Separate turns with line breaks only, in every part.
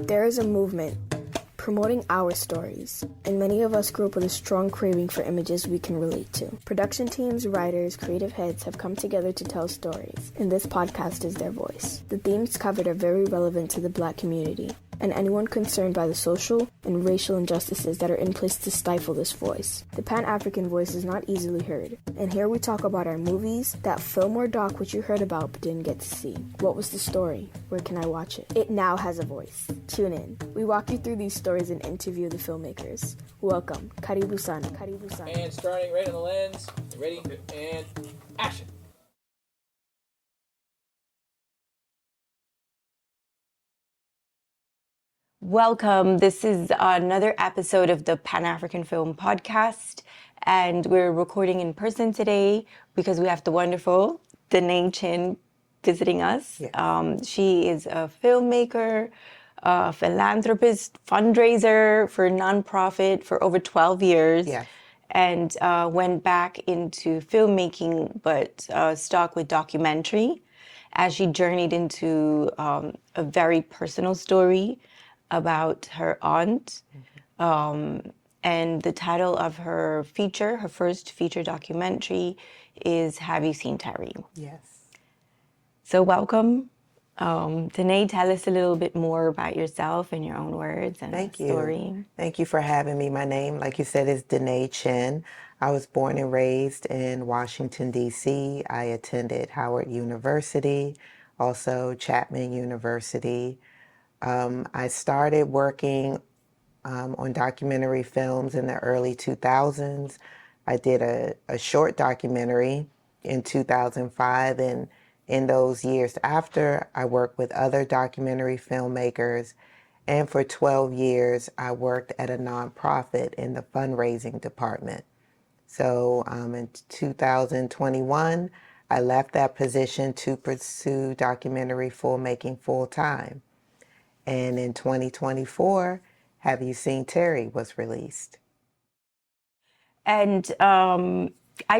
There is a movement promoting our stories, and many of us grew up with a strong craving for images we can relate to. Production teams, writers, creative heads have come together to tell stories, and this podcast is their voice. The themes covered are very relevant to the Black community, and anyone concerned by the social and racial injustices that are in place to stifle this voice. The Pan-African voice is not easily heard, and here we talk about our movies, that film or doc which you heard about but didn't get to see. What was the story? Where can I watch it? It now has a voice. Tune in. We walk you through these stories and interview the filmmakers. Welcome. Karibu sana. Karibu sana.
And starting right on the lens. Ready? And action.
Welcome. This is another episode of the Pan-African Film Podcast, and we're recording in person today because we have the wonderful Dene Chinn visiting us.
Yes.
She is a filmmaker, a philanthropist, fundraiser for a nonprofit for over 12 years.
Yes.
And went back into filmmaking, but stuck with documentary as she journeyed into a very personal story about her aunt. And the title of her feature, her first feature documentary, is Have You Seen Teri?
Yes.
So welcome. Dene, tell us a little bit more about yourself in your own words and
Thank you.
story.
Thank you for having me. My name, like you said, is Dene Chinn. I was born and raised in Washington, D.C. I attended Howard University, also Chapman University. I started working on documentary films in the early 2000s. I did a short documentary in 2005, and in those years after, I worked with other documentary filmmakers, and for 12 years, I worked at a nonprofit in the fundraising department. So in 2021, I left that position to pursue documentary filmmaking full-time. And in 2024, Have You Seen Teri was released.
And I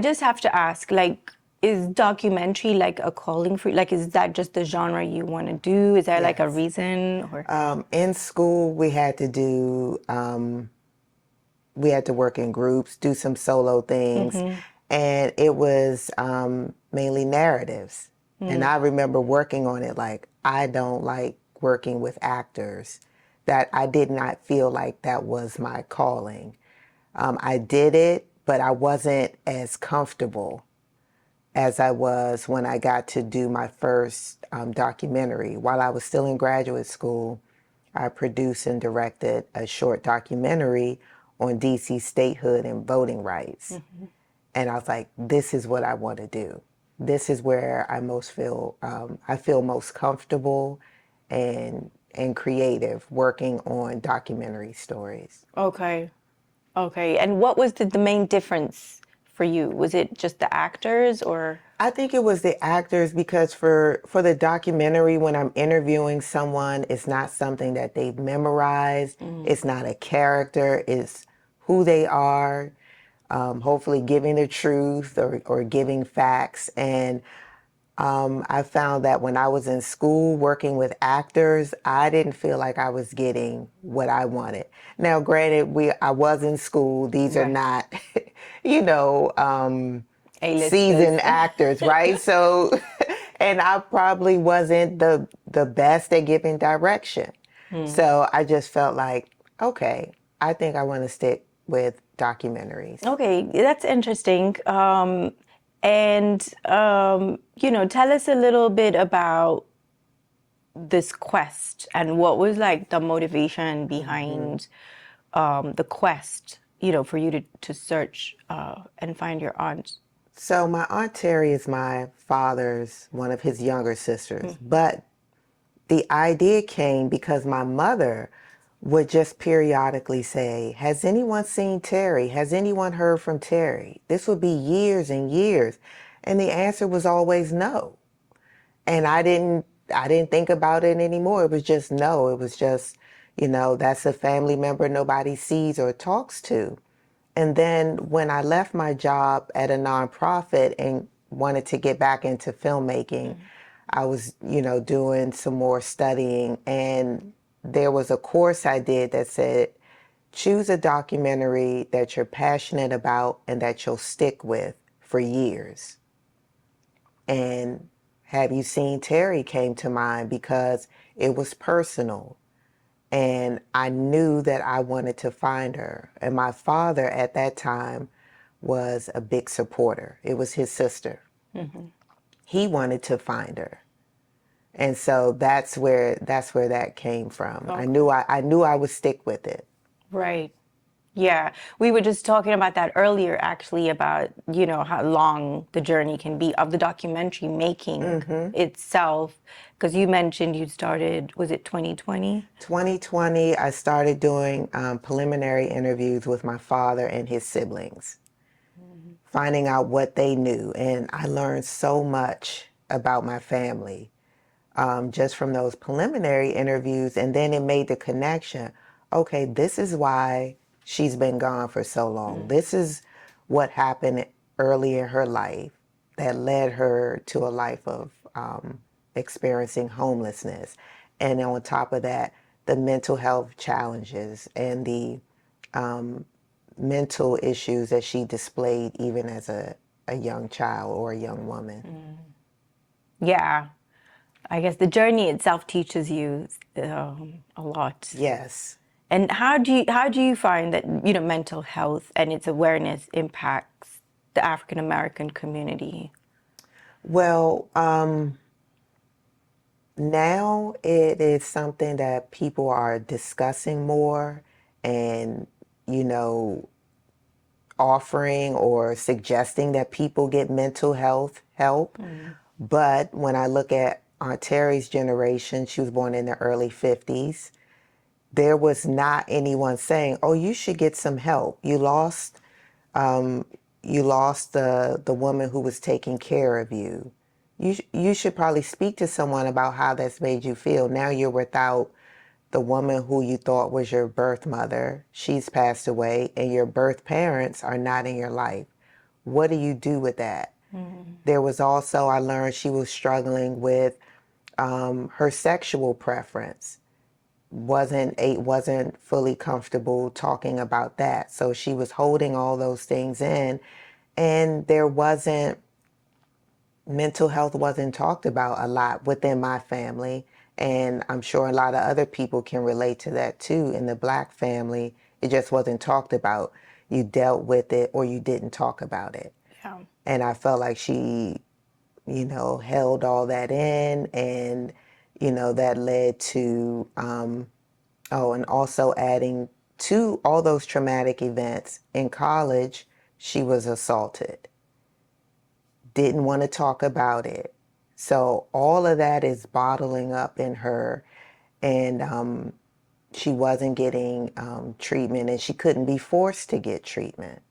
just have to ask, like, is documentary like a calling for you? Like, is that just the genre you want to do? Is there like a
Yes.
reason? Or
In school, we had to do, we had to work in groups, do some solo things, and it was mainly narratives. And I remember working on it like, I don't like working with actors, that I did not feel like that was my calling. I did it, but I wasn't as comfortable as I was when I got to do my first documentary. While I was still in graduate school, I produced and directed a short documentary on DC statehood and voting rights. And I was like, this is what I want to do. This is where I most feel, I feel most comfortable and creative working on documentary stories.
okay. And what was the main difference for you? Was it just the actors, or?
I think it was the actors, because for the documentary, when I'm interviewing someone, it's not something that they've memorized. It's not a character. It's who they are, hopefully giving the truth or giving facts. And I found that when I was in school working with actors, I didn't feel like I was getting what I wanted. Now, granted, I was in school. These are not,
A-listers.
seasoned actors, right? So, and I probably wasn't the best at giving direction. So I just felt like, okay, I think I want to stick with documentaries.
Okay, that's interesting. Tell us a little bit about this quest and what was like the motivation behind the quest, for you to search and find your aunt.
So my Aunt Teri is my father's, one of his younger sisters. But the idea came because my mother would just periodically say, has anyone seen Teri? Has anyone heard from Teri? This would be years and years. And the answer was always no. And I didn't think about it anymore. It was just no. It was just, that's a family member nobody sees or talks to. And then when I left my job at a nonprofit and wanted to get back into filmmaking, I was, doing some more studying, and there was a course I did that said, choose a documentary that you're passionate about and that you'll stick with for years. And Have You Seen Teri came to mind because it was personal. And I knew that I wanted to find her. And my father at that time was a big supporter. It was his sister. He wanted to find her. And so that's where that came from.
Okay.
I knew I would stick with it.
Right. Yeah. We were just talking about that earlier, actually, about, how long the journey can be of the documentary making itself. Because you mentioned you started, was it 2020?
2020, I started doing preliminary interviews with my father and his siblings, finding out what they knew. And I learned so much about my family just from those preliminary interviews. And then it made the connection. Okay, this is why she's been gone for so long. This is what happened early in her life that led her to a life of experiencing homelessness. And on top of that, the mental health challenges and the mental issues that she displayed even as a young child or a young woman.
Yeah. I guess the journey itself teaches you a lot.
Yes.
And how do you find that mental health and its awareness impacts the African American community?
Well, now it is something that people are discussing more and, you know, offering or suggesting that people get mental health help. But when I look at Aunt Teri's generation, she was born in the early 50s, there was not anyone saying, "Oh, you should get some help. You lost the woman who was taking care of you. You should probably speak to someone about how that's made you feel. Now you're without the woman who you thought was your birth mother. She's passed away, and your birth parents are not in your life. What do you do with that?" There was also, I learned she was struggling with her sexual preference. Wasn't fully comfortable talking about that. So she was holding all those things in, and mental health wasn't talked about a lot within my family. And I'm sure a lot of other people can relate to that too. In the Black family, it just wasn't talked about. You dealt with it or you didn't talk about it.
Yeah.
And I felt like she, held all that in, and, that led to, and also adding to all those traumatic events in college, she was assaulted. Didn't want to talk about it. So all of that is bottling up in her, and she wasn't getting treatment, and she couldn't be forced to get treatment.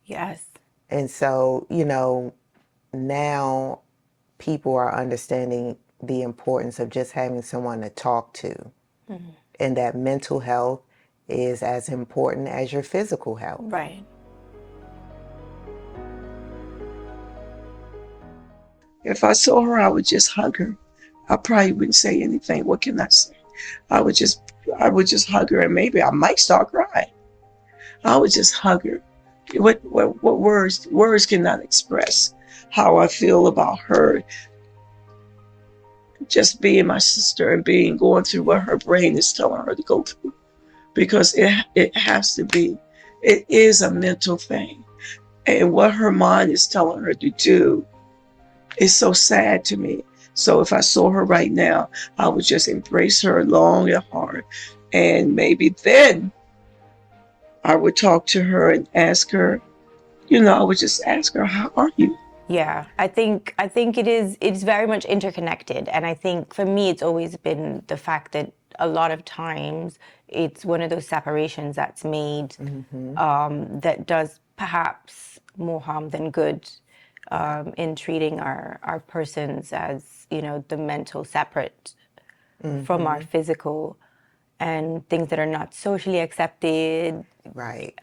Yes.
And so, now people are understanding the importance of just having someone to talk to, and that mental health is as important as your physical health.
Right.
If I saw her, I would just hug her. I probably wouldn't say anything. What can I say? I would just hug her, and maybe I might start crying. I would just hug her. What words cannot express how I feel about her. Just being my sister and going through what her brain is telling her to go through, because it has to be. It is a mental thing, and what her mind is telling her to do is so sad to me. So if I saw her right now, I would just embrace her long and hard. And maybe then I would talk to her and ask her, I would just ask her, how are you?
Yeah, I think it's very much interconnected, and I think for me it's always been the fact that a lot of times it's one of those separations that's made that does perhaps more harm than good in treating our persons as the mental separate from our physical, and things that are not socially accepted
Right.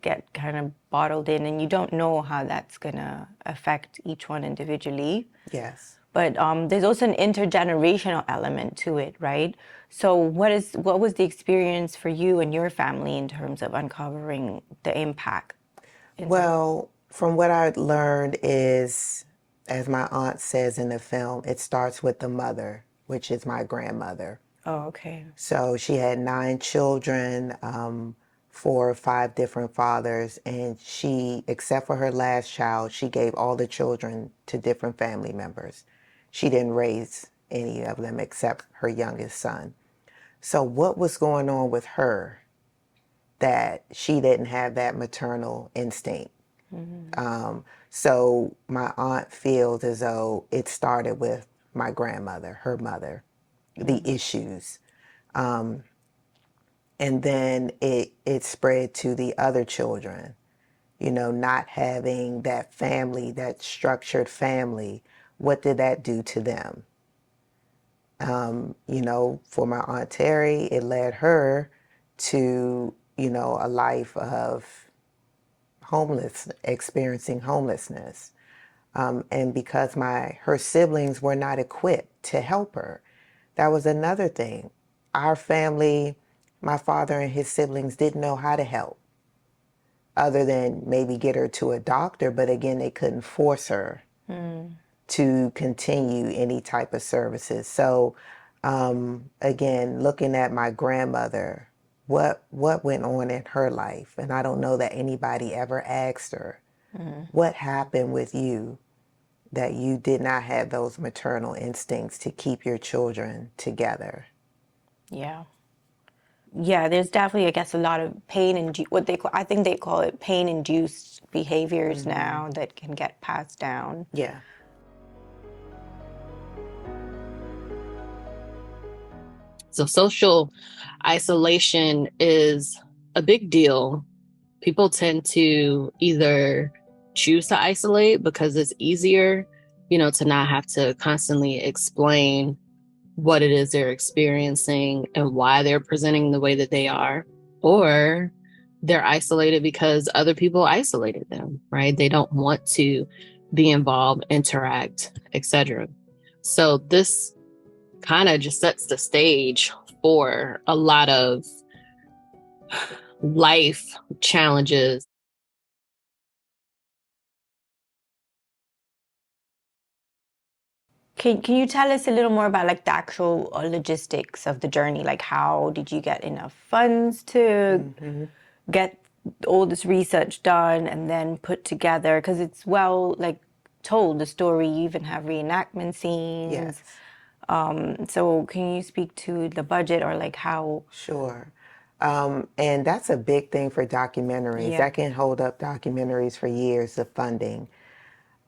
get kind of bottled in, and you don't know how that's going to affect each one individually.
Yes.
But there's also an intergenerational element to it, right? So what was the experience for you and your family in terms of uncovering the impact?
Well, from what I learned is, as my aunt says in the film, it starts with the mother, which is my grandmother.
Oh, okay.
So she had 9 children, 4 or 5 different fathers, and she, except for her last child, she gave all the children to different family members. She didn't raise any of them except her youngest son. So what was going on with her that she didn't have that maternal instinct? So my aunt feels as though it started with my grandmother, her mother, the issues. And then it spread to the other children, you know, not having that family, that structured family. What did that do to them? You know, for my Aunt Teri, it led her to, you know, a life of experiencing homelessness. And because her siblings were not equipped to help her, that was another thing. Our family, my father and his siblings didn't know how to help other than maybe get her to a doctor, but again, they couldn't force her to continue any type of services. So again, looking at my grandmother, what went on in her life, and I don't know that anybody ever asked her, what happened with you that you did not have those maternal instincts to keep your children together?
Yeah. Yeah, there's definitely, I guess, a lot of pain and what I think they call it pain-induced behaviors now that can get passed down.
Yeah.
So social isolation is a big deal. People tend to either choose to isolate because it's easier, you know, to not have to constantly explain what it is they're experiencing and why they're presenting the way that they are, or they're isolated because other people isolated them, right? They don't want to be involved, interact, etc. So this kind of just sets the stage for a lot of life challenges.
Can you tell us a little more about like the actual logistics of the journey? Like how did you get enough funds to get all this research done and then put together? Because it's well like told, the story, you even have reenactment scenes.
Yes.
So can you speak to the budget or like how?
Sure. And that's a big thing for documentaries.
Yeah.
That can hold up documentaries for years, of funding.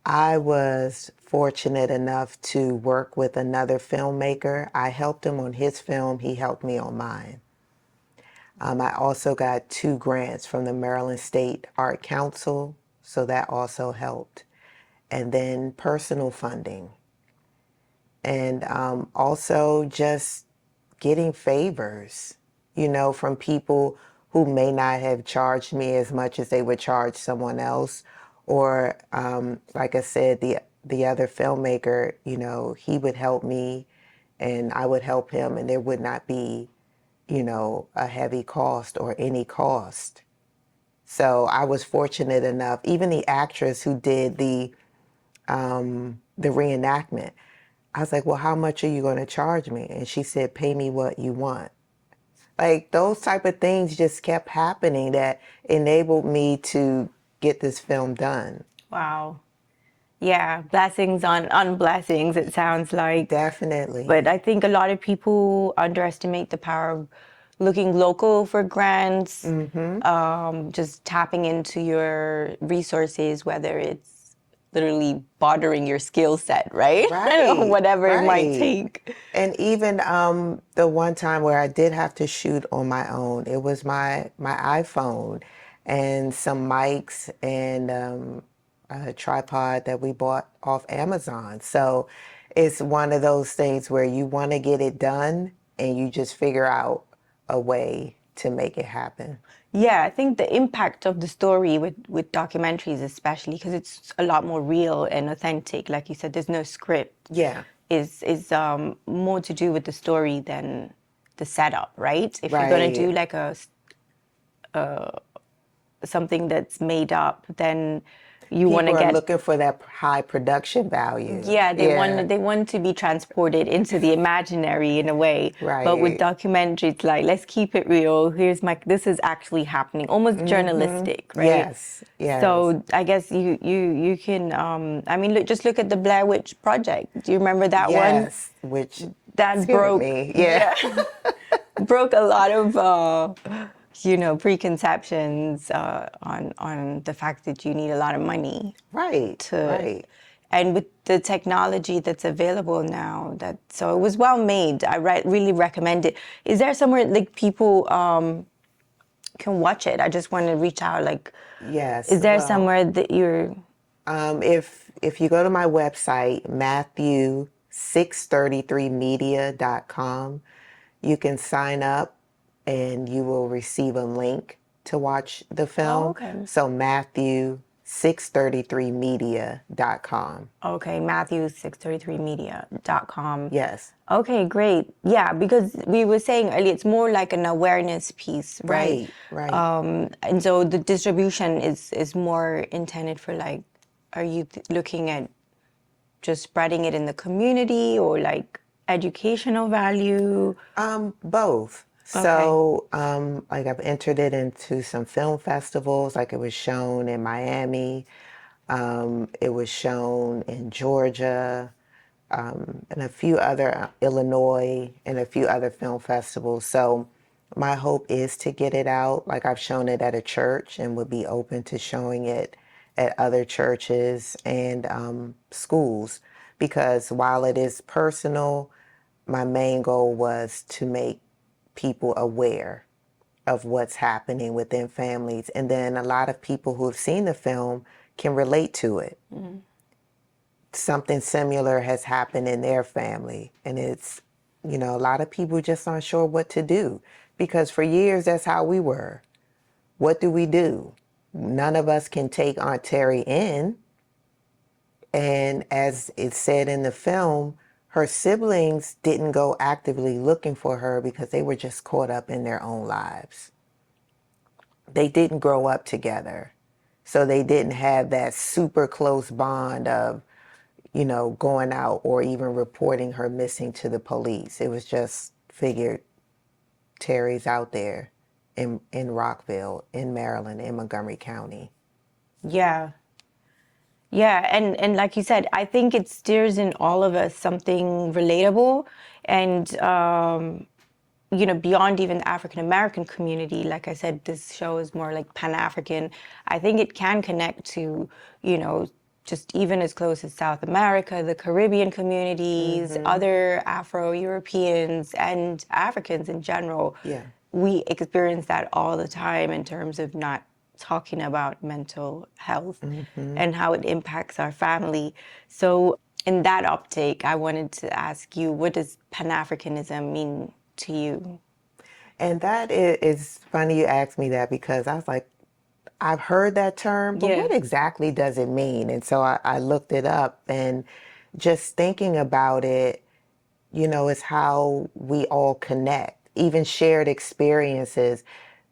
I was fortunate enough to work with another filmmaker. I helped him on his film. He helped me on mine. I also got 2 grants from the Maryland State Art Council, so that also helped. And then personal funding. And also just getting favors, you know, from people who may not have charged me as much as they would charge someone else. Or, like I said, the other filmmaker, you know, he would help me and I would help him, and there would not be, you know, a heavy cost or any cost. So I was fortunate enough, even the actress who did the reenactment, I was like, well, how much are you going to charge me? And she said, pay me what you want. Like those type of things just kept happening that enabled me to get this film done.
Wow. Yeah, blessings on blessings, it sounds like.
Definitely.
But I think a lot of people underestimate the power of looking local for grants, just tapping into your resources, whether it's literally bartering your skill set, right?
Right.
Whatever it might
Right.
take.
And even the one time where I did have to shoot on my own, it was my iPhone and some mics and a tripod that we bought off Amazon. So it's one of those things where you want to get it done and you just figure out a way to make it happen.
Yeah, I think the impact of the story with documentaries, especially because it's a lot more real and authentic. Like you said, there's no script.
Yeah.
Is more to do with the story than the setup, right? If you're gonna do
Right.
like something that's made up, then you want to
People are
get.
looking for that high production value.
Yeah,
Yeah.
they want to be transported into the imaginary in a way. But with
Right.
documentaries, like let's keep it real. This is actually happening, almost journalistic, right?
Yes. Yes.
So I guess you can. I mean, just look at the Blair Witch Project. Do you remember that one?
Yes. Which
That
scared
broke.
me. Yeah.
Yeah, broke a lot of preconceptions on the fact that you need a lot of money
Right.
to,
Right.
and with the technology that's available now, that so it was well made. I really recommend it. Is there somewhere like people can watch it? I just want to reach out. Like,
Yes.
is there
Well,
somewhere that you're?
if you go to my website, Matthew633media.com, you can sign up and you will receive a link to watch the
Oh,
film.
okay.
So Matthew633media.com.
Okay, Matthew633media.com.
Yes.
Okay, great. Yeah, because we were saying earlier, it's more like an awareness piece, right?
Right. Right.
And so the distribution is more intended for like, are you looking at just spreading it in the community or like educational value?
Both.
Okay.
So, like I've entered it into some film festivals, like it was shown in Miami, it was shown in Georgia, and a few other, Illinois, and a few other film festivals. So, my hope is to get it out. Like I've shown it at a church and would be open to showing it at other churches and schools, because while it is personal, my main goal was to make people aware of what's happening within families. And then a lot of people who have seen the film can relate to it. Something similar has happened in their family. And it's, a lot of people just aren't sure what to do, because for years that's how we were. What do we do? None of us can take Aunt Teri in. And as it said in the film, her siblings didn't go actively looking for her because they were just caught up in their own lives. They didn't grow up together. So they didn't have that super close bond of, going out or even reporting her missing to the police. It was just figured Teri's out there in Rockville, in Maryland, in Montgomery County.
Yeah. Yeah, and like you said, I think it steers in all of us something relatable and beyond even the African American community. Like I said, this show is more like Pan-African. I think it can connect to, just even as close as South America, the Caribbean communities, other Afro-Europeans and Africans in general.
Yeah.
We experience that all the time in terms of not talking about mental health and how it impacts our family. So in that optic, I wanted to ask you, what does Pan-Africanism mean to you?
And that is funny you asked me that, because I was like, I've heard that term, but
Yeah.
what exactly does it mean? And so I looked it up, and just thinking about it, is how we all connect, even shared experiences.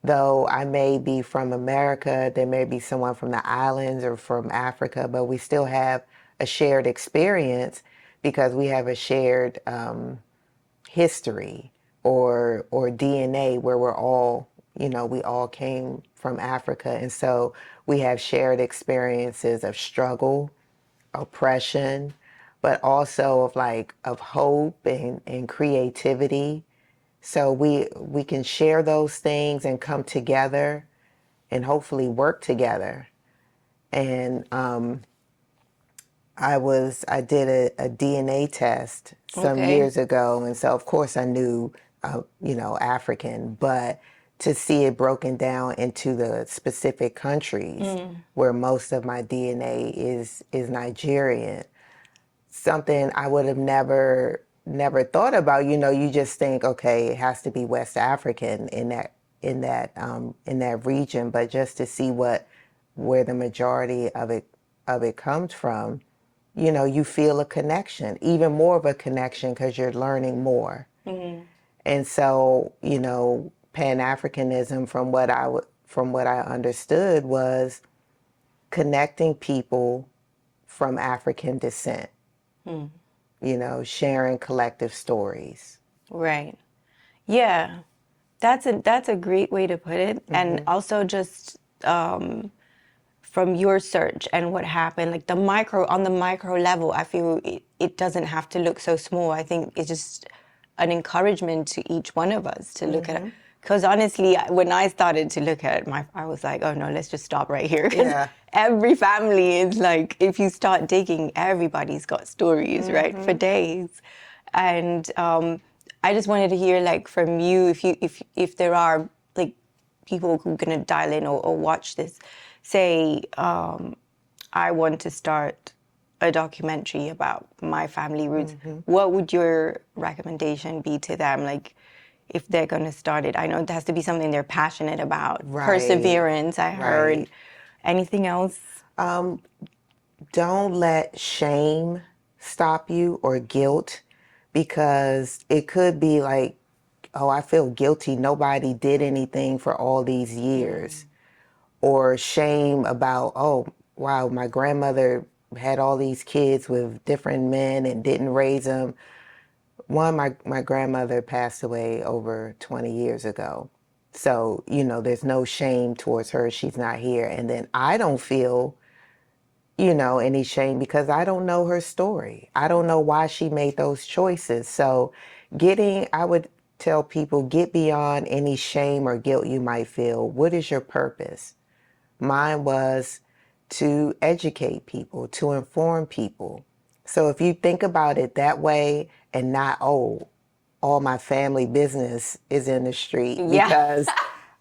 Though I may be from America, there may be someone from the islands or from Africa, but we still have a shared experience because we have a shared history or DNA where we're all, we all came from Africa. And so we have shared experiences of struggle, oppression, but also of hope and creativity. So we can share those things and come together and hopefully work together. And I did a DNA test some
Okay.
years ago, and so of course I knew, African, but to see it broken down into the specific countries where most of my DNA is Nigerian, something I would have never thought about. You just think, okay, it has to be West African in in that region, but just to see where the majority of it comes from, you know, you feel a connection, even more of a connection because you're learning more. And so, you know, Pan-Africanism, from what I understood, was connecting people from African descent. You know, sharing collective stories.
Right. Yeah. That's a great way to put it. And also just from your search and what happened, like on the micro level, I feel it doesn't have to look so small. I think it's just an encouragement to each one of us to look at it. Because honestly, when I started to look at it, I was like, oh no, let's just stop right here. 'Cause every family is like, if you start digging, everybody's got stories, right, for days. And I just wanted to hear, like, from you, if there are like people who are gonna dial in or watch this, say, I want to start a documentary about my family roots. What would your recommendation be to them? Like, if they're gonna start it, I know it has to be something they're passionate about.
Right.
Perseverance, I heard.
Right.
Anything else?
Don't let shame stop you, or guilt, because it could be like, oh, I feel guilty. Nobody did anything for all these years. Or shame about, oh, wow, my grandmother had all these kids with different men and didn't raise them. My grandmother passed away over 20 years ago. So, you know, there's no shame towards her. She's not here. And then I don't feel, you know, any shame because I don't know her story. I don't know why she made those choices. So I would tell people, get beyond any shame or guilt you might feel. What is your purpose? Mine was to educate people, to inform people. So if you think about it that way, and not, oh, all my family business is in the street, because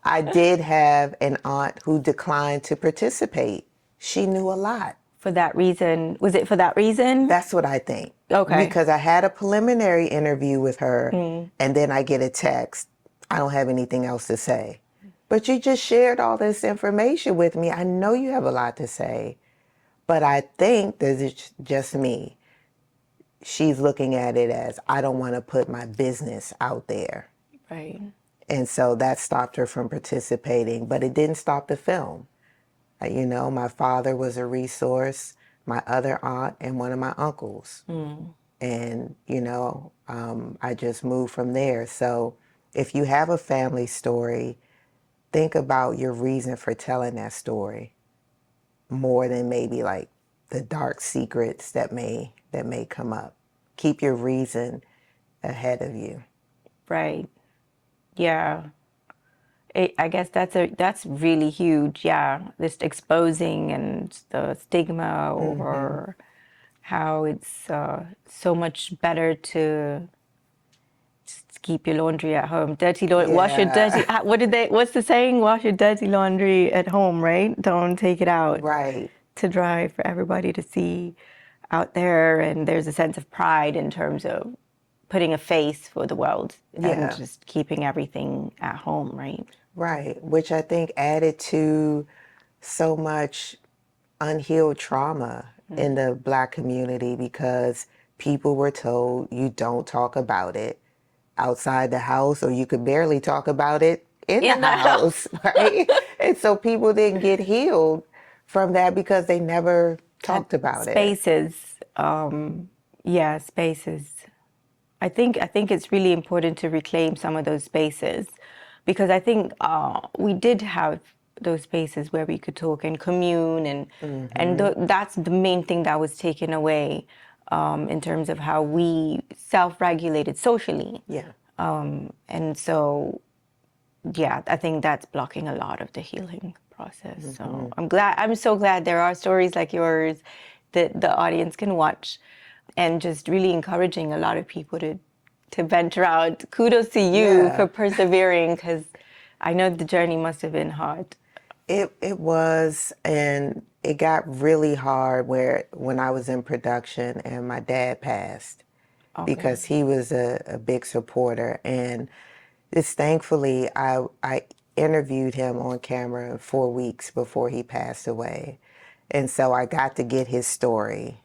I did have an aunt who declined to participate. She knew a lot.
For that reason. Was it for that reason?
That's what I think.
Okay.
Because I had a preliminary interview with her, and then I get a text, I don't have anything else to say. But you just shared all this information with me. I know you have a lot to say, but I think that it's just me. She's looking at it as, I don't want to put my business out there.
Right.
And so that stopped her from participating, but it didn't stop the film. You know, my father was a resource, my other aunt, and one of my uncles. And, you know, I just moved from there. So if you have a family story, think about your reason for telling that story more than maybe like the dark secrets that may come up. Keep your reason ahead of you.
Right. Yeah. I guess that's really huge. Yeah. This exposing and the stigma over how it's so much better to just keep your laundry at home. Wash your dirty, what's the saying? Wash your dirty laundry at home, right? Don't take it out.
Right.
To dry for everybody to see out there. And there's a sense of pride in terms of putting a face for the world and just keeping everything at home, right?
Right, which I think added to so much unhealed trauma in the Black community, because people were told you don't talk about it outside the house, or you could barely talk about it in the house, right? And so people didn't get healed from that because they never talked about it.
Spaces. I think it's really important to reclaim some of those spaces, because I think we did have those spaces where we could talk and commune, and that's the main thing that was taken away in terms of how we self-regulated socially.
Yeah.
And so, yeah, I think that's blocking a lot of the healing process. So I'm so glad there are stories like yours that the audience can watch, and just really encouraging a lot of people to venture out. Kudos to you for persevering, because I know the journey must have been hard.
It was, and it got really hard when I was in production and my dad passed, because he was a big supporter, and it's thankfully interviewed him on camera 4 weeks before he passed away. And so I got to get his story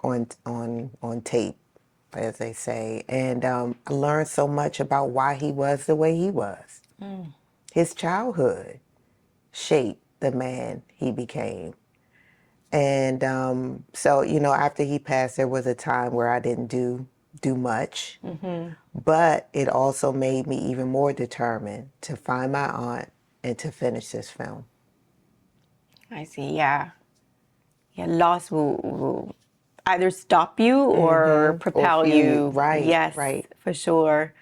on tape, as they say. And I learned so much about why he was the way he was. His childhood shaped the man he became. And so, after he passed, there was a time where I didn't do much. But it also made me even more determined to find my aunt and to finish this film.
I see. Yeah. Yeah. Loss will either stop you or propel
fuel you.
you.
Right.
Yes,
Right.
for sure.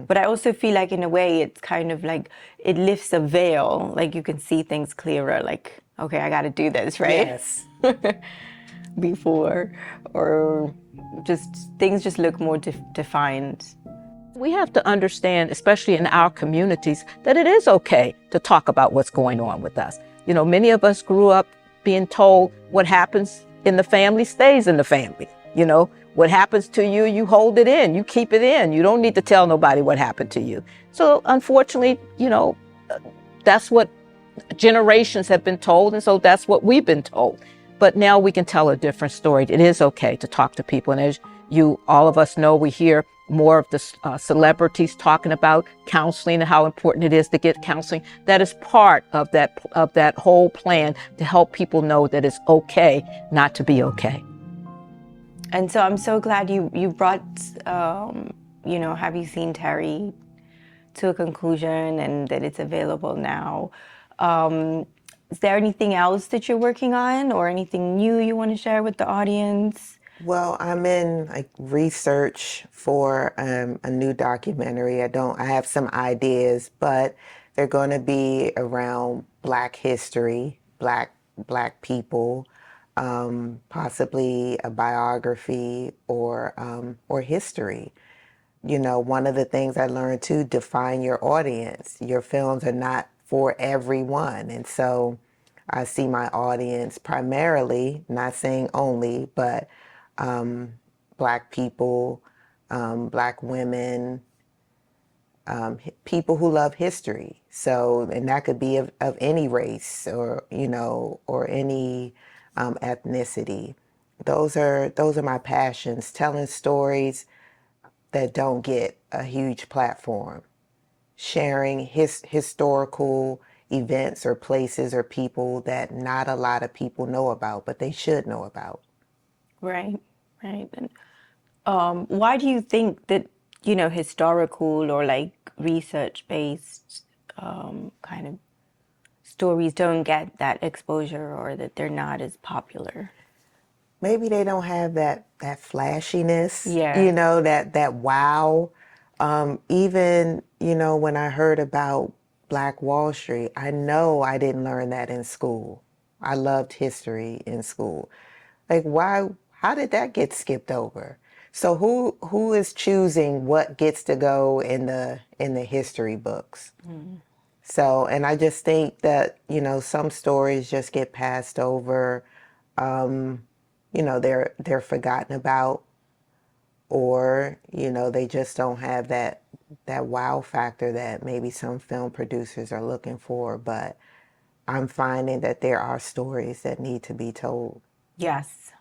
But I also feel like in a way it's kind of like it lifts a veil. Like you can see things clearer. Like, okay, I got to do this, right?
Yes.
Before, or just things just look more defined.
We have to understand, especially in our communities, that it is okay to talk about what's going on with us. Many of us grew up being told what happens in the family stays in the family. What happens to you, you hold it in, you keep it in. You don't need to tell nobody what happened to you. So unfortunately, that's what generations have been told, and so that's what we've been told. But now we can tell a different story. It is okay to talk to people, and as all of us know, we hear more of the celebrities talking about counseling and how important it is to get counseling. That is part of that whole plan to help people know that it's okay not to be okay.
And so I'm so glad you brought, Have You Seen Teri to a conclusion and that it's available now. Is there anything else that you're working on or anything new you want to share with the audience?
Well, I'm in research for a new documentary. I have some ideas, but they're going to be around Black history, Black people, possibly a biography or history. One of the things I learned too, define your audience. Your films are not for everyone. And so I see my audience primarily, not saying only, but Black people, Black women, people who love history. So, and that could be of any race or any ethnicity. Those are my passions, telling stories that don't get a huge platform, sharing historical events or places or people that not a lot of people know about, but they should know about.
Right. And why do you think that, historical or research-based kind of stories don't get that exposure or that they're not as popular?
Maybe they don't have that flashiness,
Yeah.
that wow. Even, when I heard about Black Wall Street, I know I didn't learn that in school. I loved history in school. Why, how did that get skipped over? So who is choosing what gets to go in the history books? So, and I just think that, some stories just get passed over. They're forgotten about, or they just don't have that wow factor that maybe some film producers are looking for. But I'm finding that there are stories that need to be told.
Yes.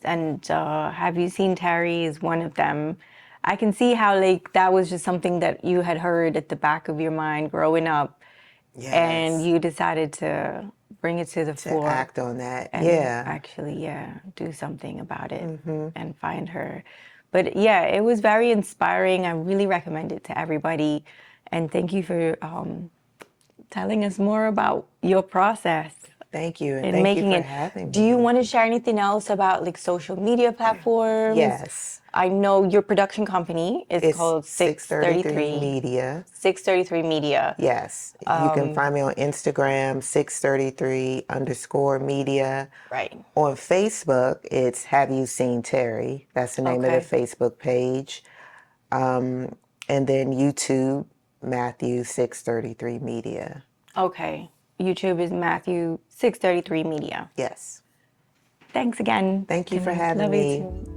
And Have You Seen Teri is one of them. I can see how that was just something that you had heard at the back of your mind growing up.
Yes.
And you decided to bring it to the floor.
Act on that.
And
Yeah.
actually, do something about it and find her. But yeah, it was very inspiring. I really recommend it to everybody. And thank you for telling us more about your process.
Thank you. And
in
thank
making
you for
it.
having me.
Do you want to share anything else about social media platforms?
Yes.
I know your production company is
It's
called
633 Media.
633 Media.
Yes. You can find me on Instagram, 633_media.
Right.
On Facebook, it's Have You Seen Teri? That's the name of the Facebook page. And then YouTube, Matthew 633 Media.
Okay. YouTube is Matthew 633 Media.
Yes.
Thanks again.
Thank you for
And
having
love you
me.
too.